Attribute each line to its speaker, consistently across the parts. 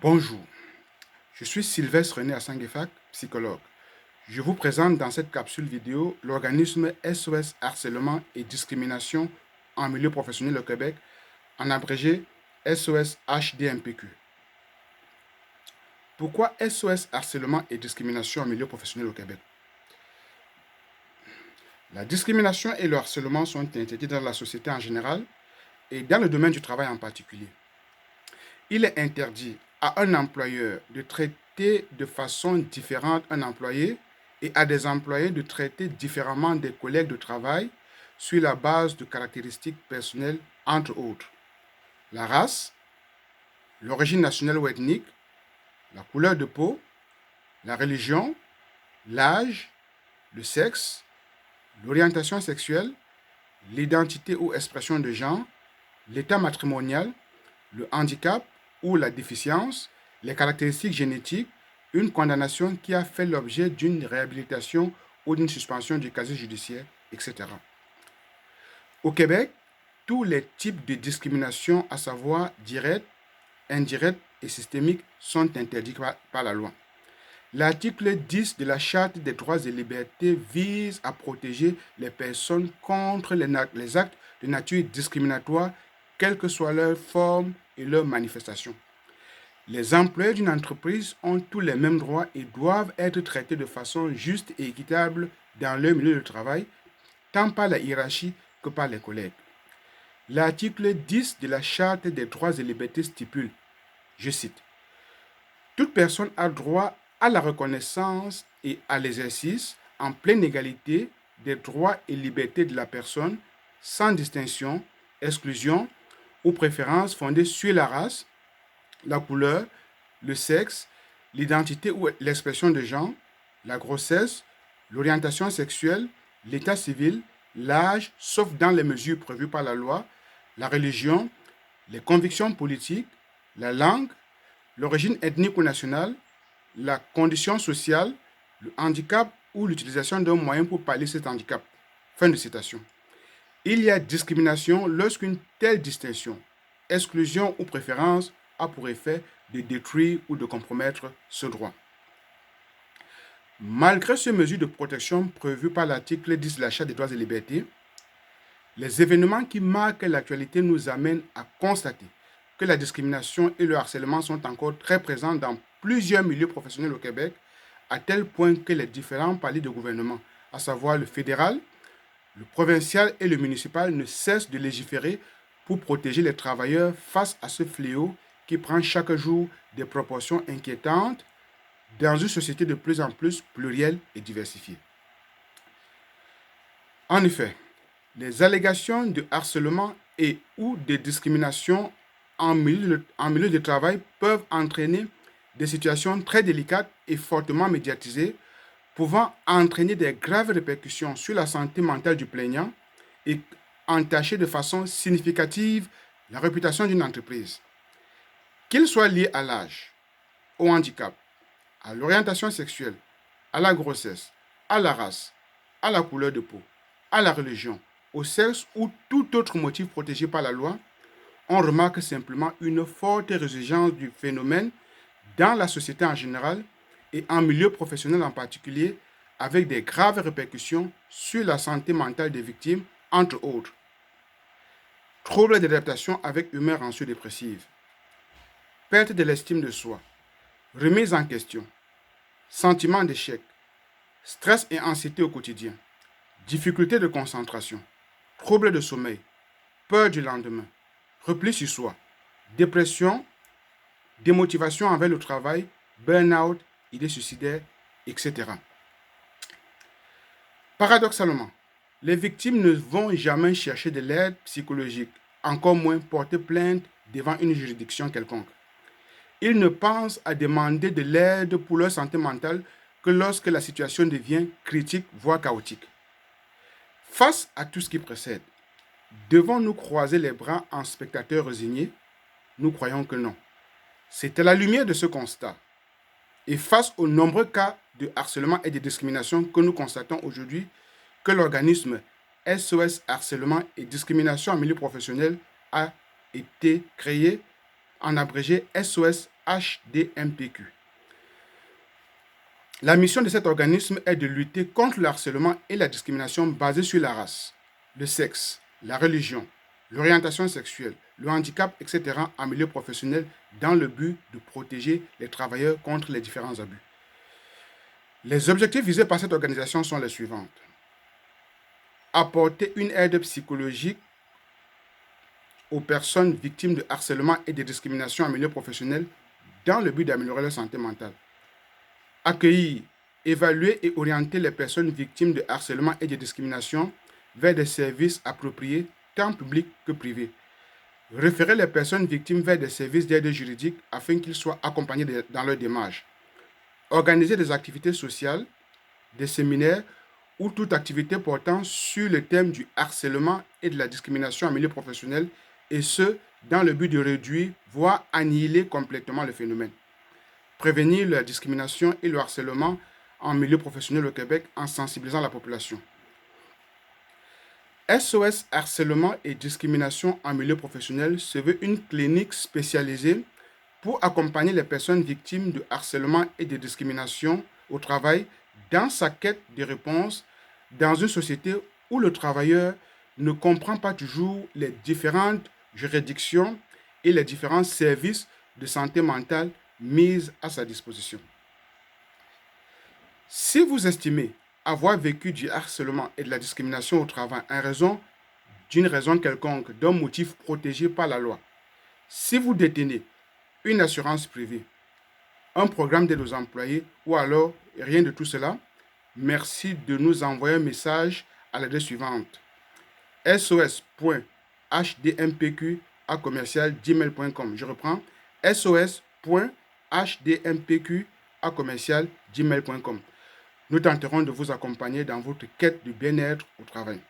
Speaker 1: Bonjour, je suis Sylvestre René Assanguefak, psychologue. Je vous présente dans cette capsule vidéo l'organisme SOS Harcèlement et Discrimination en milieu professionnel au Québec, en abrégé SOS HDMPQ. Pourquoi SOS Harcèlement et Discrimination en milieu professionnel au Québec? La discrimination et le harcèlement sont interdits dans la société en général et dans le domaine du travail en particulier. Il est interdit à un employeur de traiter de façon différente un employé et à des employés de traiter différemment des collègues de travail sur la base de caractéristiques personnelles, entre autres. La race, l'origine nationale ou ethnique, la couleur de peau, la religion, l'âge, le sexe, l'orientation sexuelle, l'identité ou expression de genre, l'état matrimonial, le handicap ou la déficience, les caractéristiques génétiques, une condamnation qui a fait l'objet d'une réhabilitation ou d'une suspension du casier judiciaire, etc. Au Québec, tous les types de discrimination, à savoir directe, indirecte et systémique, sont interdits par la loi. L'article 10 de la Charte des droits et libertés vise à protéger les personnes contre les actes de nature discriminatoire, quelle que soit leur forme et leur manifestation. Les employés d'une entreprise ont tous les mêmes droits et doivent être traités de façon juste et équitable dans leur milieu de travail, tant par la hiérarchie que par les collègues. L'article 10 de la Charte des droits et libertés stipule, je cite, toute personne a droit à la reconnaissance et à l'exercice en pleine égalité des droits et libertés de la personne, sans distinction, exclusion ou préférence fondée sur la race, la couleur, le sexe, l'identité ou l'expression de genre, la grossesse, l'orientation sexuelle, l'état civil, l'âge, sauf dans les mesures prévues par la loi, la religion, les convictions politiques, la langue, l'origine ethnique ou nationale, la condition sociale, le handicap ou l'utilisation d'un moyen pour pallier cet handicap. Fin de citation. Il y a discrimination lorsqu'une telle distinction, exclusion ou préférence a pour effet de détruire ou de compromettre ce droit. Malgré ces mesures de protection prévues par l'article 10 de la Charte des droits et libertés, les événements qui marquent l'actualité nous amènent à constater que la discrimination et le harcèlement sont encore très présents dans plusieurs milieux professionnels au Québec, à tel point que les différents paliers de gouvernement, à savoir le fédéral, le provincial et le municipal, ne cessent de légiférer pour protéger les travailleurs face à ce fléau qui prend chaque jour des proportions inquiétantes dans une société de plus en plus plurielle et diversifiée. En effet, les allégations de harcèlement et ou de discrimination en milieu de travail peuvent entraîner des situations très délicates et fortement médiatisées, pouvant entraîner des graves répercussions sur la santé mentale du plaignant et entacher de façon significative la réputation d'une entreprise. Qu'il soit lié à l'âge, au handicap, à l'orientation sexuelle, à la grossesse, à la race, à la couleur de peau, à la religion, au sexe ou tout autre motif protégé par la loi, on remarque simplement une forte résurgence du phénomène dans la société en général et en milieu professionnel en particulier, avec des graves répercussions sur la santé mentale des victimes, entre autres. Troubles d'adaptation avec humeur anxio-dépressive, perte de l'estime de soi, remise en question, sentiment d'échec, stress et anxiété au quotidien, difficultés de concentration, troubles de sommeil, peur du lendemain, repli sur soi, dépression, démotivation envers le travail, burn-out, idées suicidaires, etc. Paradoxalement, les victimes ne vont jamais chercher de l'aide psychologique, encore moins porter plainte devant une juridiction quelconque. Ils ne pensent à demander de l'aide pour leur santé mentale que lorsque la situation devient critique, voire chaotique. Face à tout ce qui précède, devons-nous croiser les bras en spectateurs résignés? Nous croyons que non. C'est à la lumière de ce constat et face aux nombreux cas de harcèlement et de discrimination que nous constatons aujourd'hui que l'organisme SOS Harcèlement et Discrimination en milieu professionnel a été créé, en abrégé SOS HDMPQ. La mission de cet organisme est de lutter contre le harcèlement et la discrimination basée sur la race, le sexe, la religion, l'orientation sexuelle, le handicap, etc. en milieu professionnel dans le but de protéger les travailleurs contre les différents abus. Les objectifs visés par cette organisation sont les suivants. Apporter une aide psychologique aux personnes victimes de harcèlement et de discrimination en milieu professionnel dans le but d'améliorer leur santé mentale. Accueillir, évaluer et orienter les personnes victimes de harcèlement et de discrimination vers des services appropriés, tant publics que privés. Référer les personnes victimes vers des services d'aide juridique afin qu'ils soient accompagnés dans leur démarche. Organiser des activités sociales, des séminaires ou toute activité portant sur le thème du harcèlement et de la discrimination en milieu professionnel, et ce, dans le but de réduire, voire annihiler complètement le phénomène. Prévenir la discrimination et le harcèlement en milieu professionnel au Québec en sensibilisant la population. SOS Harcèlement et discrimination en milieu professionnel se veut une clinique spécialisée pour accompagner les personnes victimes de harcèlement et de discrimination au travail dans sa quête de réponse dans une société où le travailleur ne comprend pas toujours les différentes juridictions et les différents services de santé mentale mis à sa disposition. Si vous estimez avoir vécu du harcèlement et de la discrimination au travail en raison d'une raison quelconque, d'un motif protégé par la loi, si vous détenez une assurance privée, un programme d'aide aux employés ou alors rien de tout cela, merci de nous envoyer un message à l'adresse suivante: sos.hdmpq@gmail.com. Je reprends: sos.hdmpq@gmail.com. Nous tenterons de vous accompagner dans votre quête de bien-être au travail.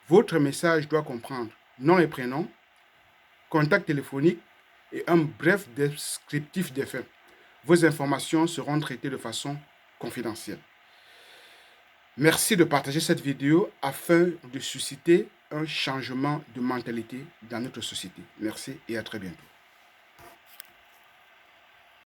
Speaker 1: Votre message doit comprendre nom et prénom, contact téléphonique et un bref descriptif des faits. Vos informations seront traitées de façon confidentielle. Merci de partager cette vidéo afin de susciter un changement de mentalité dans notre société. Merci et à très bientôt.